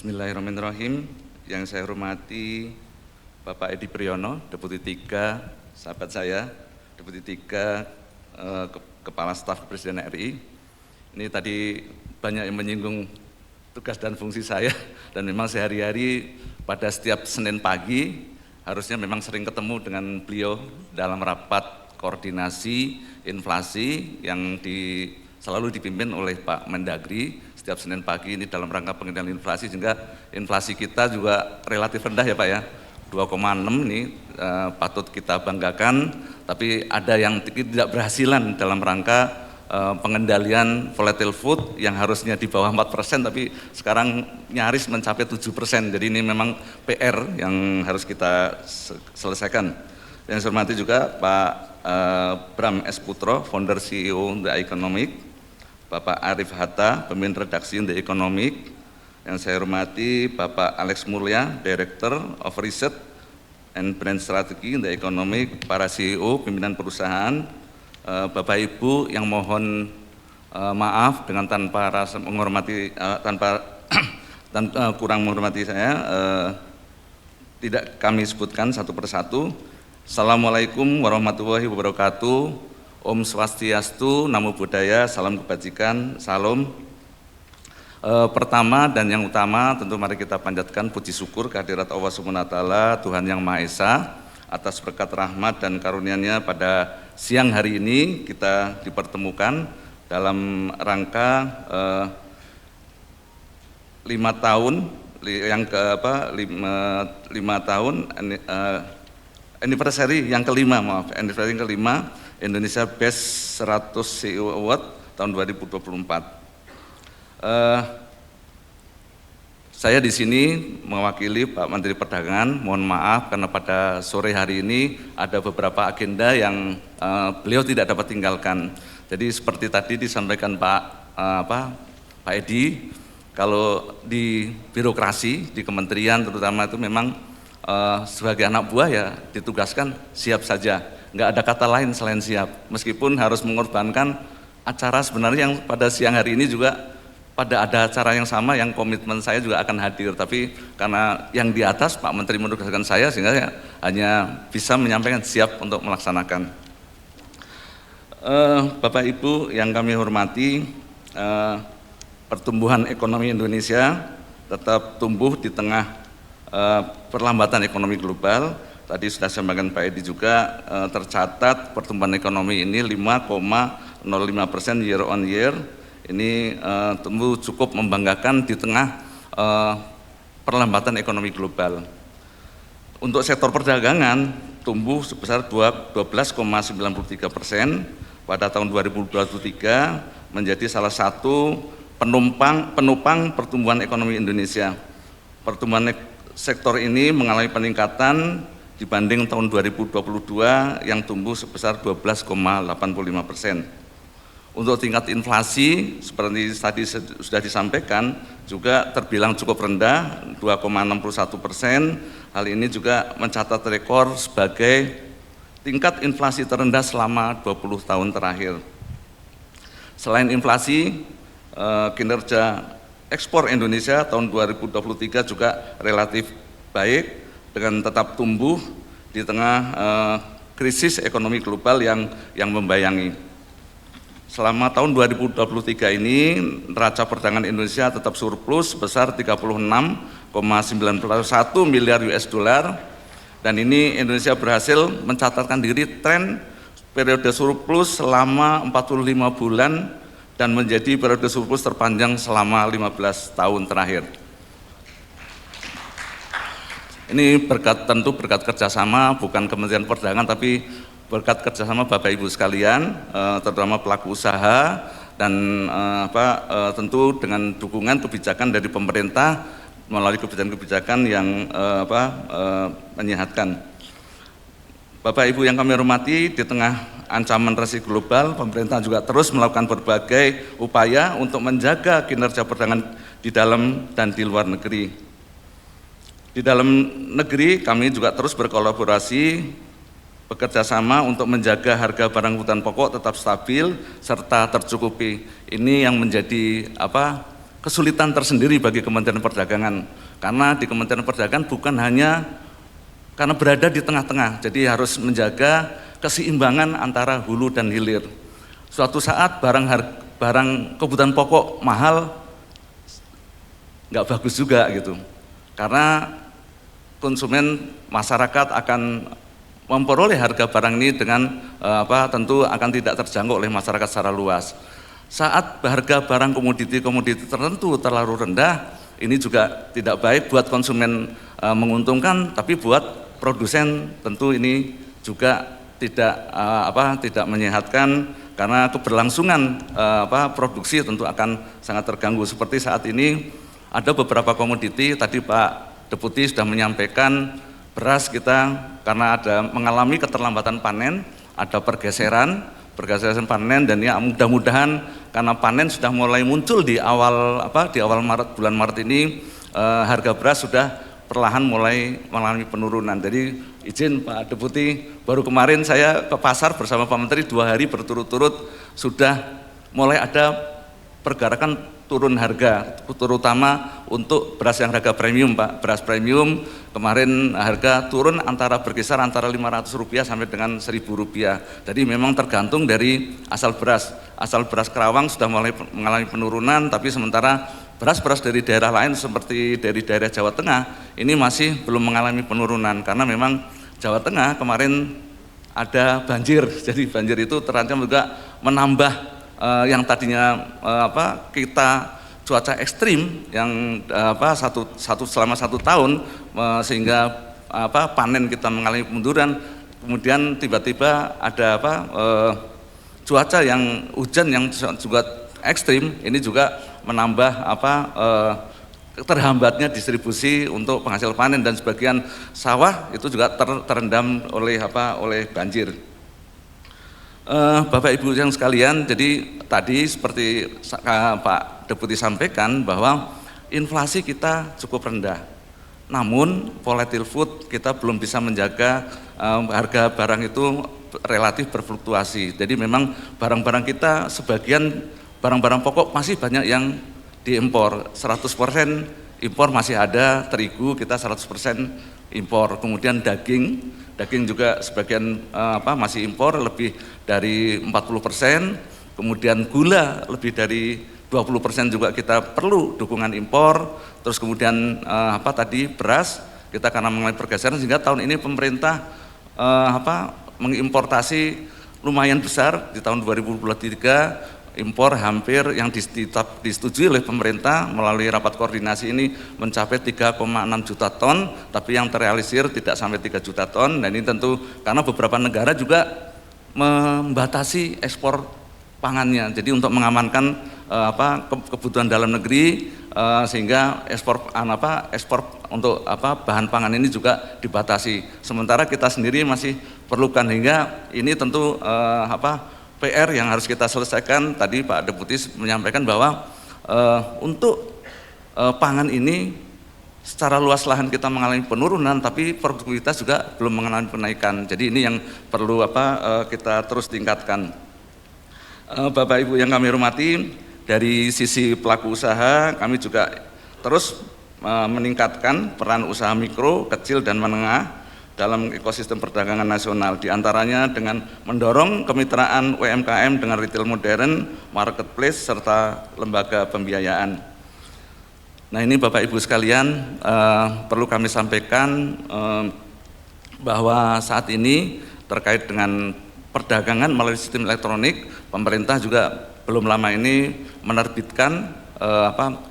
Bismillahirrahmanirrahim. Yang saya hormati Bapak Edi Priyono, Deputi 3, sahabat saya, Deputi 3 Kepala Staf Presiden RI. Ini tadi banyak yang menyinggung tugas dan fungsi saya, dan memang sehari-hari pada setiap Senin pagi harusnya memang sering ketemu dengan beliau dalam rapat koordinasi inflasi yang selalu dipimpin oleh Pak Mendagri setiap Senin pagi ini dalam rangka pengendalian inflasi, sehingga inflasi kita juga relatif rendah ya Pak ya, 2,6 ini patut kita banggakan, tapi ada yang tidak berhasilan dalam rangka pengendalian volatile food yang harusnya di bawah 4%, tapi sekarang nyaris mencapai 7%, jadi ini memang PR yang harus kita selesaikan. Yang saya hormati juga Pak Bram S. Putro, Founder CEO The Economic, Bapak Arif Hatta, pemimpin redaksi The Economic. Yang saya hormati Bapak Alex Mulya, Director of Research and Brand Strategy The Economic, para CEO, pimpinan perusahaan, Bapak Ibu yang mohon maaf dengan tanpa rasa menghormati, kurang menghormati saya, tidak kami sebutkan satu persatu. Assalamualaikum warahmatullahi wabarakatuh. Om Swastiastu, Namo Buddhaya, salam kebajikan, salam. Pertama dan yang utama tentu mari kita panjatkan puji syukur kehadirat Allah Subhanahu wa Ta'ala, Tuhan Yang Maha Esa, atas berkat rahmat dan karunia-Nya pada siang hari ini kita dipertemukan dalam rangka 5 tahun yang ke 5 tahun anniversary yang kelima, anniversary yang kelima Indonesia Best 100 CEO Award tahun 2024. Saya di sini mewakili Pak Menteri Perdagangan. Mohon maaf karena pada sore hari ini ada beberapa agenda yang beliau tidak dapat tinggalkan. Jadi seperti tadi disampaikan Pak Edi, kalau di birokrasi di kementerian terutama itu memang sebagai anak buah ya ditugaskan siap saja. Nggak ada kata lain selain siap, meskipun harus mengorbankan acara sebenarnya yang pada siang hari ini juga pada ada acara yang sama yang komitmen saya juga akan hadir, tapi karena yang di atas Pak Menteri menugaskan saya sehingga saya hanya bisa menyampaikan siap untuk melaksanakan. Bapak Ibu yang kami hormati, pertumbuhan ekonomi Indonesia tetap tumbuh di tengah perlambatan ekonomi global. Tadi sudah sampaikan Pak Edi juga, tercatat pertumbuhan ekonomi ini 5,05% year on year. Ini tumbuh cukup membanggakan di tengah perlambatan ekonomi global. Untuk sektor perdagangan tumbuh sebesar 12,93% pada tahun 2023, menjadi salah satu penopang pertumbuhan ekonomi Indonesia. Pertumbuhan sektor ini mengalami peningkatan dibanding tahun 2022 yang tumbuh sebesar 12,85%. Untuk tingkat inflasi seperti tadi sudah disampaikan juga terbilang cukup rendah, 2,61%. Hal ini juga mencatat rekor sebagai tingkat inflasi terendah selama 20 tahun terakhir. Selain inflasi, kinerja ekspor Indonesia tahun 2023 juga relatif baik dengan tetap tumbuh di tengah krisis ekonomi global yang membayangi. Selama tahun 2023 ini neraca perdagangan Indonesia tetap surplus sebesar 36,91 miliar US dollar, dan ini Indonesia berhasil mencatatkan diri tren periode surplus selama 45 bulan dan menjadi periode surplus terpanjang selama 15 tahun terakhir. Ini tentu berkat kerjasama bukan Kementerian Perdagangan, tapi berkat kerjasama Bapak Ibu sekalian, terutama pelaku usaha dan tentu dengan dukungan kebijakan dari pemerintah melalui kebijakan-kebijakan yang menyehatkan. Bapak Ibu yang kami hormati, di tengah ancaman resesi global, pemerintah juga terus melakukan berbagai upaya untuk menjaga kinerja perdagangan di dalam dan di luar negeri. Di dalam negeri kami juga terus berkolaborasi, bekerja sama untuk menjaga harga barang kebutuhan pokok tetap stabil serta tercukupi. Ini yang menjadi kesulitan tersendiri bagi Kementerian Perdagangan, karena di Kementerian Perdagangan bukan hanya karena berada di tengah-tengah, jadi harus menjaga keseimbangan antara hulu dan hilir. Suatu saat barang kebutuhan pokok mahal, nggak bagus juga gitu, karena konsumen masyarakat akan memperoleh harga barang ini dengan tentu akan tidak terjangkau oleh masyarakat secara luas. Saat harga barang komoditi tertentu terlalu rendah, ini juga tidak baik buat konsumen menguntungkan, tapi buat produsen tentu ini juga tidak menyehatkan, karena keberlangsungan produksi tentu akan sangat terganggu. Seperti saat ini ada beberapa komoditi, tadi Pak Deputi sudah menyampaikan beras kita karena ada mengalami keterlambatan panen, ada pergeseran panen, dan ya mudah-mudahan karena panen sudah mulai muncul di awal bulan Maret ini, harga beras sudah perlahan mulai mengalami penurunan. Jadi izin Pak Deputi, baru kemarin saya ke pasar bersama Pak Menteri 2 hari berturut-turut sudah mulai ada pergerakan turun harga, terutama untuk beras yang harga premium Pak. Beras premium kemarin harga turun berkisar antara Rp500 sampai dengan Rp1.000. Jadi memang tergantung dari asal beras. Asal beras Kerawang sudah mulai mengalami penurunan, tapi sementara beras-beras dari daerah lain seperti dari daerah Jawa Tengah ini masih belum mengalami penurunan, karena memang Jawa Tengah kemarin ada banjir. Jadi banjir itu terancam juga menambah yang tadinya kita cuaca ekstrim yang selama 1 tahun, sehingga panen kita mengalami kemunduran, kemudian tiba-tiba ada cuaca yang hujan yang juga ekstrim, ini juga menambah terhambatnya distribusi untuk penghasil panen, dan sebagian sawah itu juga terendam oleh banjir. Bapak Ibu yang sekalian, jadi tadi seperti Pak Deputi sampaikan bahwa inflasi kita cukup rendah, namun volatile food kita belum bisa menjaga harga barang itu relatif berfluktuasi. Jadi memang barang-barang kita, sebagian barang-barang pokok masih banyak yang diimpor, 100% impor masih ada, terigu kita 100% impor, kemudian daging juga sebagian masih impor lebih dari 40%, kemudian gula lebih dari 20% juga kita perlu dukungan impor, terus kemudian beras kita karena mengalami pergeseran, sehingga tahun ini pemerintah mengimportasi lumayan besar. Di tahun 2023 impor hampir yang disetujui oleh pemerintah melalui rapat koordinasi ini mencapai 3,6 juta ton, tapi yang terrealisir tidak sampai 3 juta ton. Dan ini tentu karena beberapa negara juga membatasi ekspor pangannya, jadi untuk mengamankan kebutuhan dalam negeri, sehingga ekspor untuk bahan pangan ini juga dibatasi. Sementara kita sendiri masih perlukan, hingga ini tentu PR yang harus kita selesaikan. Tadi Pak Deputi menyampaikan bahwa untuk pangan ini secara luas lahan kita mengalami penurunan, tapi produktivitas juga belum mengalami kenaikan. Jadi ini yang perlu kita terus tingkatkan. Bapak Ibu yang kami hormati, dari sisi pelaku usaha kami juga terus meningkatkan peran usaha mikro, kecil dan menengah dalam ekosistem perdagangan nasional, diantaranya dengan mendorong kemitraan UMKM dengan retail modern, marketplace, serta lembaga pembiayaan. Nah ini Bapak Ibu sekalian, perlu kami sampaikan bahwa saat ini terkait dengan perdagangan melalui sistem elektronik, pemerintah juga belum lama ini menerbitkan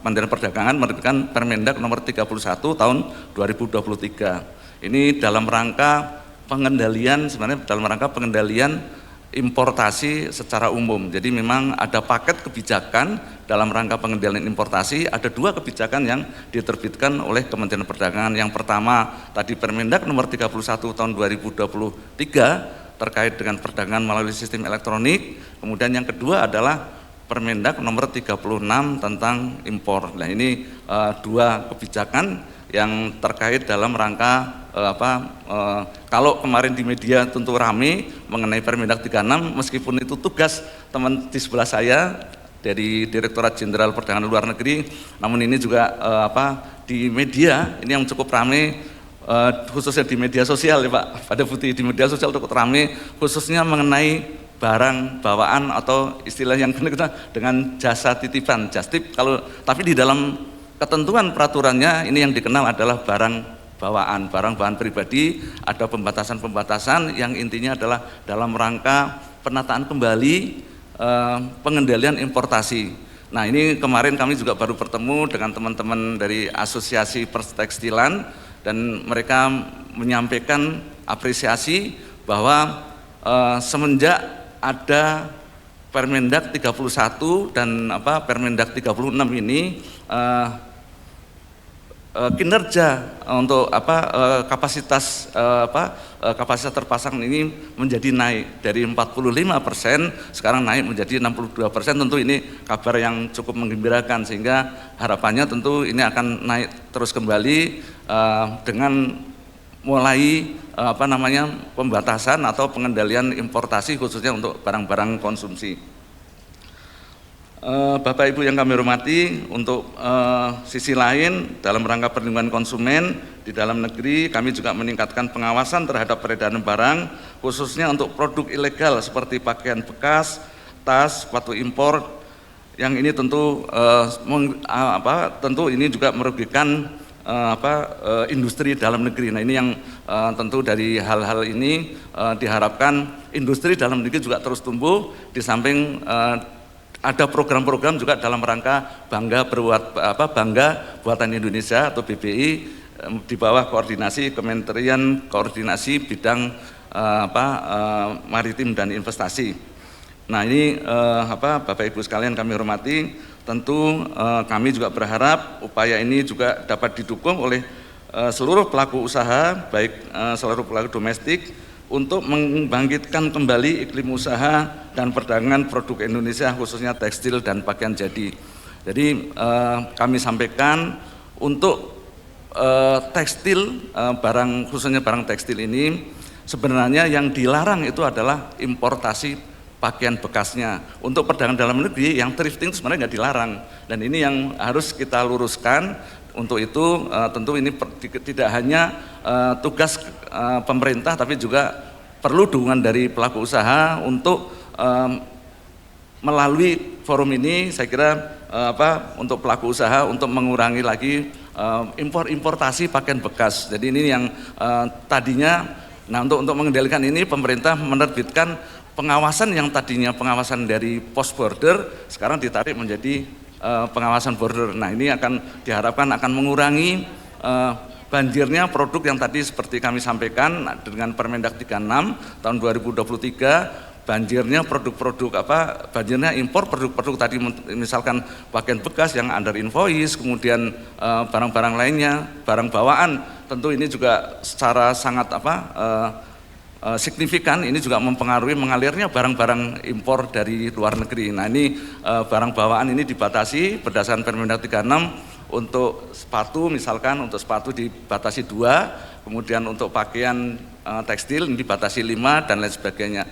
Kementerian Perdagangan menerbitkan Permendag nomor 31 tahun 2023. Ini dalam rangka pengendalian, sebenarnya dalam rangka pengendalian importasi secara umum. Jadi memang ada paket kebijakan dalam rangka pengendalian importasi, ada 2 kebijakan yang diterbitkan oleh Kementerian Perdagangan. Yang pertama tadi Permendag nomor 31 tahun 2023 terkait dengan perdagangan melalui sistem elektronik. Kemudian yang kedua adalah Permendag nomor 36 tentang impor. Nah ini 2 kebijakan yang terkait dalam rangka kalau kemarin di media tentu rame mengenai Permendag 36, meskipun itu tugas teman di sebelah saya dari Direktorat Jenderal Perdagangan Luar Negeri, namun ini juga di media ini yang cukup ramai, khususnya di media sosial ya Pak, pada Putih, di media sosial cukup ramai khususnya mengenai barang bawaan atau istilah yang kita dengan jasa titipan, jastip. Tapi di dalam ketentuan peraturannya ini yang dikenal adalah barang bawaan pribadi. Ada pembatasan-pembatasan yang intinya adalah dalam rangka penataan kembali pengendalian importasi. Nah, ini kemarin kami juga baru bertemu dengan teman-teman dari Asosiasi Perstekstilan dan mereka menyampaikan apresiasi bahwa semenjak ada Permendag 31 dan Permendag 36 ini kinerja untuk kapasitas kapasitas terpasang ini menjadi naik dari 45% sekarang naik menjadi 62%. Tentu ini kabar yang cukup menggembirakan, sehingga harapannya tentu ini akan naik terus kembali dengan mulai pembatasan atau pengendalian importasi khususnya untuk barang-barang konsumsi. Bapak Ibu yang kami hormati, untuk sisi lain dalam rangka perlindungan konsumen di dalam negeri, kami juga meningkatkan pengawasan terhadap peredaran barang khususnya untuk produk ilegal seperti pakaian bekas, tas, sepatu impor, yang ini tentu tentu ini juga merugikan industri dalam negeri. Nah, ini yang tentu dari hal-hal ini diharapkan industri dalam negeri juga terus tumbuh, di samping ada program-program juga dalam rangka bangga buatan Indonesia atau BBI di bawah koordinasi Kementerian Koordinasi Bidang Maritim dan Investasi. Nah, ini Bapak Ibu sekalian kami hormati, tentu kami juga berharap upaya ini juga dapat didukung oleh seluruh pelaku usaha, baik seluruh pelaku domestik, untuk membangkitkan kembali iklim usaha dan perdagangan produk Indonesia khususnya tekstil dan pakaian jadi. Jadi kami sampaikan untuk tekstil, khususnya barang tekstil ini sebenarnya yang dilarang itu adalah importasi pakaian bekasnya. Untuk perdagangan dalam negeri yang thrifting itu sebenarnya nggak dilarang, dan ini yang harus kita luruskan. Untuk itu tentu ini tidak hanya tugas pemerintah, tapi juga perlu dukungan dari pelaku usaha untuk melalui forum ini. Saya kira untuk pelaku usaha untuk mengurangi lagi importasi pakaian bekas. Jadi ini yang tadinya, nah untuk mengendalikan ini pemerintah menerbitkan pengawasan yang tadinya pengawasan dari pos border sekarang ditarik menjadi pengawasan border. Nah, ini akan diharapkan akan mengurangi banjirnya produk yang tadi seperti kami sampaikan dengan Permendag 36 tahun 2023, banjirnya produk-produk banjirnya impor produk-produk tadi, misalkan pakaian bekas yang under invoice, kemudian barang-barang lainnya, barang bawaan, tentu ini juga secara sangat signifikan ini juga mempengaruhi mengalirnya barang-barang impor dari luar negeri. Nah, ini barang bawaan ini dibatasi berdasarkan Permendag 36. Untuk sepatu, misalkan untuk sepatu dibatasi 2, kemudian untuk pakaian tekstil ini dibatasi 5 dan lain sebagainya.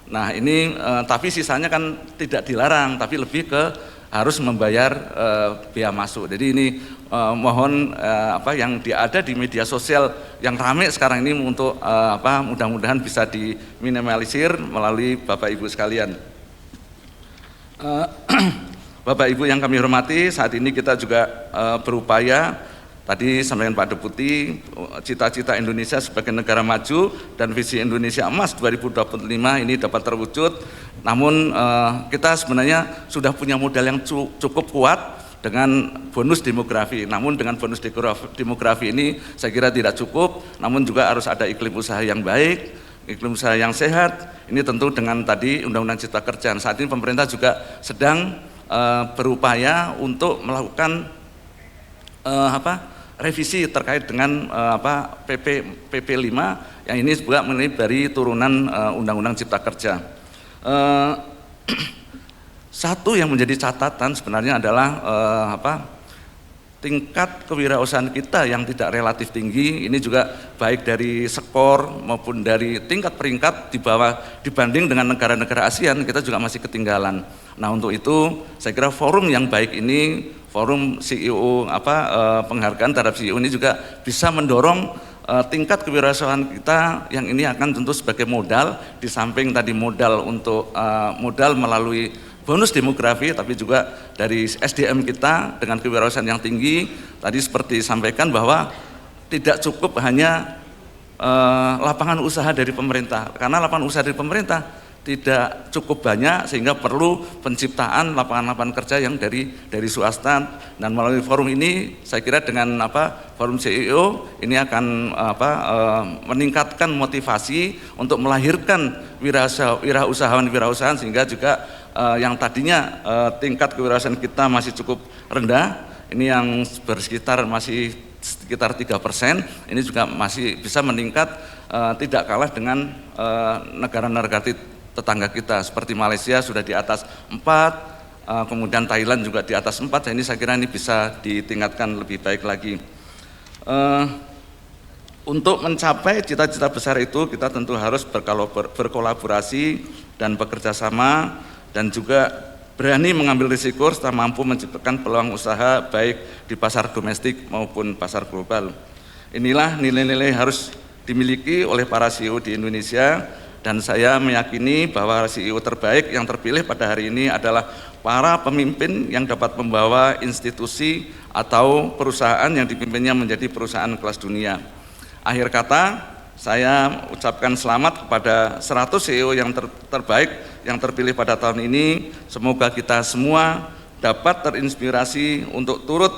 Nah, ini tapi sisanya kan tidak dilarang, tapi lebih ke harus membayar biaya masuk. Jadi ini mohon yang ada di media sosial yang ramai sekarang ini untuk mudah-mudahan bisa diminimalisir melalui Bapak Ibu sekalian. Bapak Ibu yang kami hormati, saat ini kita juga berupaya, tadi sampaikan Pak Deputi, cita-cita Indonesia sebagai negara maju dan visi Indonesia Emas 2025 ini dapat terwujud. Namun kita sebenarnya sudah punya modal yang cukup kuat dengan bonus demografi. Namun dengan bonus demografi ini saya kira tidak cukup, namun juga harus ada iklim usaha yang baik, iklim usaha yang sehat. Ini tentu dengan tadi Undang-Undang Cipta Kerja. Saat ini pemerintah juga sedang berupaya untuk melakukan revisi terkait dengan PP 5 yang ini juga dari turunan Undang-Undang Cipta Kerja. Satu yang menjadi catatan sebenarnya adalah tingkat kewirausahaan kita yang tidak relatif tinggi, ini juga baik dari skor maupun dari tingkat peringkat di bawah dibanding dengan negara-negara ASEAN, kita juga masih ketinggalan. Nah, untuk itu saya kira forum yang baik ini, forum CEO penghargaan terhadap CEO ini juga bisa mendorong tingkat kewirausahaan kita yang ini akan tentu sebagai modal, di samping tadi modal untuk modal melalui bonus demografi, tapi juga dari SDM kita dengan kewirausahaan yang tinggi. Tadi seperti disampaikan bahwa tidak cukup hanya lapangan usaha dari pemerintah, karena lapangan usaha dari pemerintah tidak cukup banyak, sehingga perlu penciptaan lapangan-lapangan kerja yang dari swasta. Dan melalui forum ini saya kira dengan forum CEO ini akan meningkatkan motivasi untuk melahirkan wirausahawan sehingga juga yang tadinya tingkat kewirausahaan kita masih cukup rendah, ini yang masih sekitar 3%, ini juga masih bisa meningkat, tidak kalah dengan negara-negara tetangga kita seperti Malaysia sudah di atas 4, kemudian Thailand juga di atas 4. Ini saya kira ini bisa ditingkatkan lebih baik lagi. Untuk mencapai cita-cita besar itu kita tentu harus berkolaborasi dan bekerja sama, dan juga berani mengambil risiko serta mampu menciptakan peluang usaha baik di pasar domestik maupun pasar global. Inilah nilai-nilai harus dimiliki oleh para CEO di Indonesia, dan saya meyakini bahwa CEO terbaik yang terpilih pada hari ini adalah para pemimpin yang dapat membawa institusi atau perusahaan yang dipimpinnya menjadi perusahaan kelas dunia. Akhir kata, saya ucapkan selamat kepada 100 CEO yang terbaik yang terpilih pada tahun ini. Semoga kita semua dapat terinspirasi untuk turut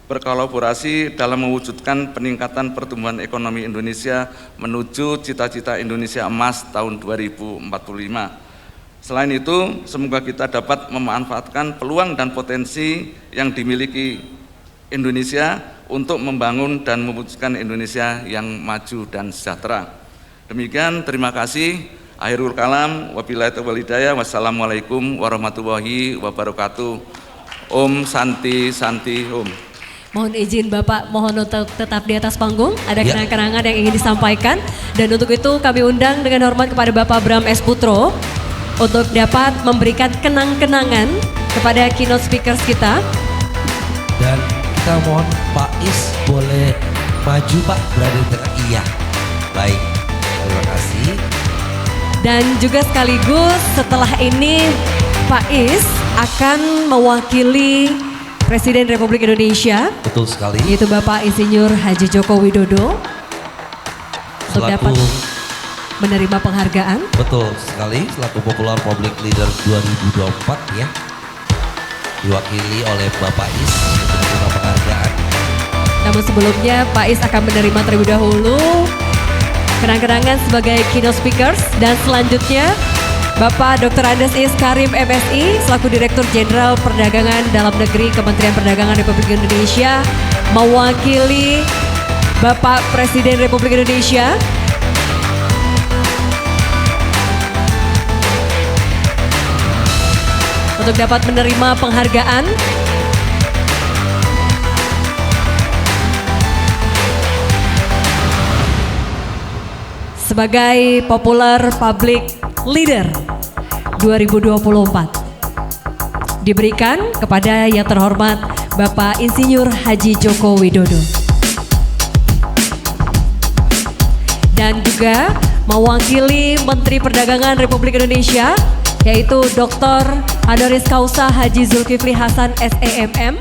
berkolaborasi dalam mewujudkan peningkatan pertumbuhan ekonomi Indonesia menuju cita-cita Indonesia Emas tahun 2045. Selain itu, semoga kita dapat memanfaatkan peluang dan potensi yang dimiliki Indonesia untuk membangun dan mewujudkan Indonesia yang maju dan sejahtera. Demikian, terima kasih. Akhirul kalam, wabillahi taufiq wal hidayah. Wassalamualaikum warahmatullahi wabarakatuh. Om Santi Santi Om. Mohon izin Bapak, mohon untuk tetap di atas panggung, ada kenang-kenangan yang ingin disampaikan. Dan untuk itu kami undang dengan hormat kepada Bapak Bram S. Putro untuk dapat memberikan kenang-kenangan kepada keynote speakers kita. Dan kita mohon Pak Is boleh maju Pak, berada di tengah. Iya, baik, terima kasih. Dan juga sekaligus setelah ini Pak Is akan mewakili Presiden Republik Indonesia, betul sekali, yaitu Bapak Insinyur Haji Joko Widodo, untuk dapat menerima penghargaan. Betul sekali, selaku Popular Public Leader 2024 ya, diwakili oleh Bapak Is untuk menerima penghargaan. Namun sebelumnya Pak Is akan menerima terlebih dahulu kenang-kenangan sebagai keynote speakers, dan selanjutnya Bapak Dr. Andes Is Karim MSI selaku Direktur Jenderal Perdagangan Dalam Negeri Kementerian Perdagangan Republik Indonesia mewakili Bapak Presiden Republik Indonesia untuk dapat menerima penghargaan sebagai Popular Public Leader 2024 diberikan kepada yang terhormat Bapak Insinyur Haji Joko Widodo, dan juga mewakili Menteri Perdagangan Republik Indonesia yaitu Dr. Honoris Causa Haji Zulkifli Hasan SEMM